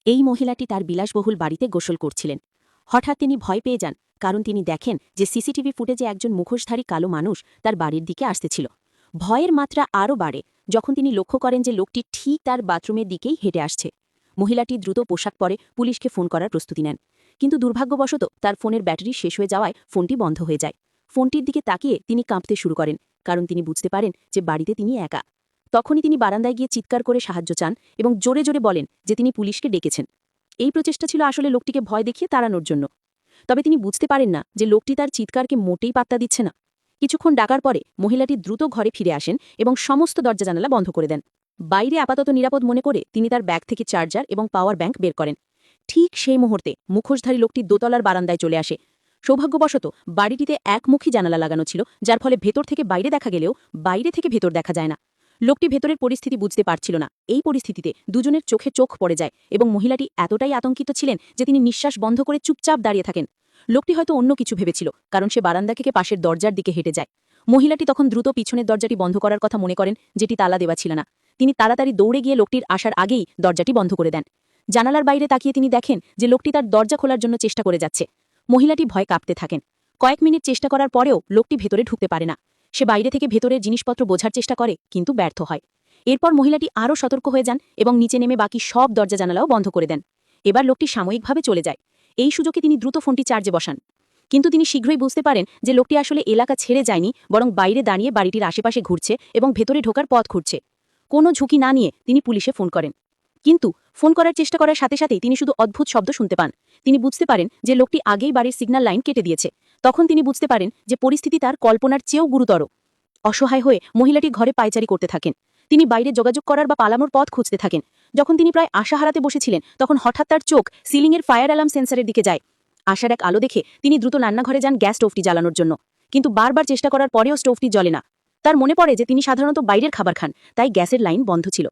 এই মহিলাটি তার বিলাসবহুল বাড়িতে গোসল করছিলেন। হঠাৎ তিনি ভয় পেয়ে যান, কারণ তিনি দেখেন যে সিসিটিভি ফুটেজে একজন মুখোশধারী কালো মানুষ তার বাড়ির দিকে আসতেছিল। ভয়ের মাত্রা আরও বাড়ে যখন তিনি লক্ষ্য করেন যে লোকটি ঠিক তার বাথরুমের দিকেই হেঁটে আসছে। মহিলাটি দ্রুত পোশাক পরে পুলিশকে ফোন করার প্রস্তুতি নেন, কিন্তু দুর্ভাগ্যবশত তার ফোনের ব্যাটারি শেষ হয়ে যাওয়ায় ফোনটি বন্ধ হয়ে যায়। ফোনটির দিকে তাকিয়ে তিনি কাঁপতে শুরু করেন, কারণ তিনি বুঝতে পারেন যে বাড়িতে তিনি একা। তখনই তিনি বারান্দায় গিয়ে চিৎকার করে সাহায্য চান এবং জোরে জোরে বলেন যে তিনি পুলিশকে ডেকেছেন। এই প্রচেষ্টা ছিল আসলে লোকটিকে ভয় দেখিয়ে তাড়ানোর জন্য। তবে তিনি বুঝতে পারেন না যে লোকটি তার চিৎকারকে মোটেই পাত্তা দিচ্ছে না। কিছুক্ষণ ডাকার পরে মহিলাটি দ্রুত ঘরে ফিরে আসেন এবং সমস্ত দরজা জানালা বন্ধ করে দেন। বাইরে আপাতত নিরাপদ মনে করে তিনি তার ব্যাগ থেকে চার্জার এবং পাওয়ার ব্যাংক বের করেন। ঠিক সেই মুহূর্তে মুখোশধারী লোকটি দোতলার বারান্দায় চলে আসে। সৌভাগ্যবশত বাড়িটিতে একমুখী জানালা লাগানো ছিল, যার ফলে ভেতর থেকে বাইরে দেখা গেলেও বাইরে থেকে ভেতর দেখা যায় না। লোকটি ভেতরের পরিস্থিতি বুঝতে পারছিল না। এই পরিস্থিতিতে দুজনের চোখে চোখ পড়ে যায় এবং মহিলাটি এতটাই আতঙ্কিত ছিলেন যে তিনি নিঃশ্বাস বন্ধ করে চুপচাপ দাঁড়িয়ে থাকেন। লোকটি হয়তো অন্য কিছু ভেবেছিল, কারণ সে বারান্দা থেকে পাশের দরজার দিকে হেঁটে যায়। মহিলাটি তখন দ্রুত পিছনের দরজাটি বন্ধ করার কথা মনে করেন, যেটি তালা দেওয়া ছিল না। তিনি তাড়াতাড়ি দৌড়ে গিয়ে লোকটির আসার আগেই দরজাটি বন্ধ করে দেন। জানালার বাইরে তাকিয়ে তিনি দেখেন যে লোকটি তার দরজা খোলার জন্য চেষ্টা করে যাচ্ছে। মহিলাটি ভয় কাঁপতে থাকেন। কয়েক মিনিট চেষ্টা করার পরেও লোকটি ভেতরে ঢুকতে পারে না। সে বাইরে থেকে ভেতরের জিনিসপত্র বোঝার চেষ্টা করে, কিন্তু ব্যর্থ হয়। এরপর মহিলাটি আরও সতর্ক হয়ে যান এবং নিচে নেমে বাকি সব দরজা জানালাও বন্ধ করে দেন। এবার লোকটি সাময়িকভাবে চলে যায়। এই সুযোগে তিনি দ্রুত ফোনটি চার্জে বসান। কিন্তু তিনি শীঘ্রই বুঝতে পারেন যে লোকটি আসলে এলাকা ছেড়ে যায়নি, বরং বাইরে দাঁড়িয়ে বাড়িটির আশেপাশে ঘুরছে এবং ভেতরে ঢোকার পথ খুঁজছে। কোনো ঝুঁকি না নিয়ে তিনি পুলিশে ফোন করেন। কিন্তু ফোন করার চেষ্টা করার সাথে সাথেই তিনি শুধু অদ্ভুত শব্দ শুনতে পান। তিনি বুঝতে পারেন যে লোকটি আগেই বাড়ির সিগন্যাল লাইন কেটে দিয়েছে। তখন তিনি বুঝতে পারেন যে পরিস্থিতি তার কল্পনার চেয়েও গুরুতর। অসহায় হয়ে মহিলাটি ঘরে পায়চারি করতে থাকেন। তিনি বাইরে যোগাযোগ করার বা পালানোর পথ খুঁজতে থাকেন। যখন তিনি প্রায় আশা হারাতে বসেছিলেন, তখন হঠাৎ তার চোখ সিলিংয়ের ফায়ার অ্যালার্ম সেন্সারের দিকে যায়। আশার এক আলো দেখে তিনি দ্রুত রান্নাঘরে যান গ্যাস স্টোভটি জ্বালানোর জন্য, কিন্তু বারবার চেষ্টা করার পরেও স্টোভটি জ্বলে না। তার মনে পড়ে যে তিনি সাধারণত বাইরের খাবার খান, তাই গ্যাসের লাইন বন্ধ ছিল।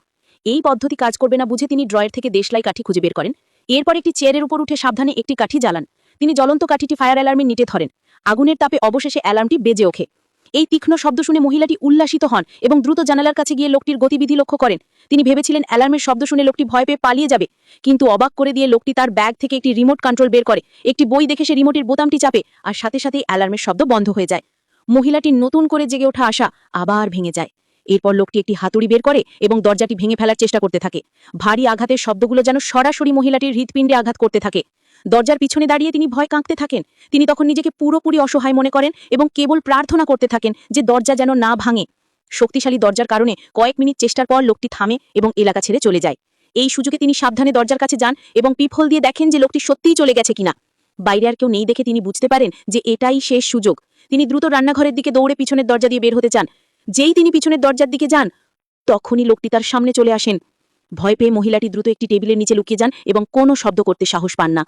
এই পদ্ধতি কাজ করবে না বুঝে তিনি ড্রয়ার থেকে দেশলাই কাঠি খুঁজে বের করেন। এরপর একটি চেয়ারের উপর উঠে সাবধানে একটি কাঠি জ্বালান। তিনি জ্বলন্ত কাঠিটি ফায়ার অ্যালার্মে নিটে ধরেন। আগুনের তাপে অবশেষে অ্যালার্মটি বেজে ওঠে। এই তীক্ষ্ণ শব্দ শুনে মহিলাটি উল্লাসিত হন এবং দ্রুত জানালার কাছে গিয়ে লোকটির গতিবিধি লক্ষ্য করেন। তিনি ভেবেছিলেন অ্যালার্মের শব্দ শুনে লোকটি ভয় পেয়ে পালিয়ে যাবে, কিন্তু অবাক করে দিয়ে লোকটি তার ব্যাগ থেকে একটি রিমোট কন্ট্রোল বের করে। একটি বই দেখে সে রিমোটের বোতামটি চাপে, আর সাথে সাথেই অ্যালার্মের শব্দ বন্ধ হয়ে যায়। মহিলাটির নতুন করে জেগে ওঠা আশা আবার ভেঙে যায়। এরপর লোকটি একটি হাতুড়ি বের করে এবং দরজাটি ভেঙে ফেলার চেষ্টা করতে থাকে। ভারী আঘাতের শব্দগুলো যেন সরাসরি মহিলাটির হৃৎপিণ্ডে আঘাত করতে থাকে। দরজার পিছনে দাঁড়িয়ে তিনি ভয় কাঁপতে থাকেন। তিনি তখন নিজেকে পুরোপুরি অসহায় মনে করেন এবং কেবল প্রার্থনা করতে থাকেন যে দরজা যেন না ভাঙে। শক্তিশালী দরজার কারণে কয়েক মিনিট চেষ্টার পর লোকটি থামে এবং এলাকা ছেড়ে চলে যায়। এই সুযোগে তিনি সাবধানে দরজার কাছে যান এবং পিপহোল দিয়ে দেখেন যে লোকটি সত্যিই চলে গেছে কিনা। বাইরে আর কেউ নেই দেখে তিনি বুঝতে পারেন যে এটাই শেষ সুযোগ। তিনি দ্রুত রান্নাঘরের দিকে দৌড়ে পিছনের দরজা দিয়ে বের হতে চান। যেই তিনি পিছনের দরজার দিকে যান, তখনই লোকটি তার সামনে চলে আসেন। ভয় পেয়ে মহিলাটি দ্রুত একটি টেবিলের নিচে লুকিয়ে যান এবং কোনো শব্দ করতে সাহস পান না।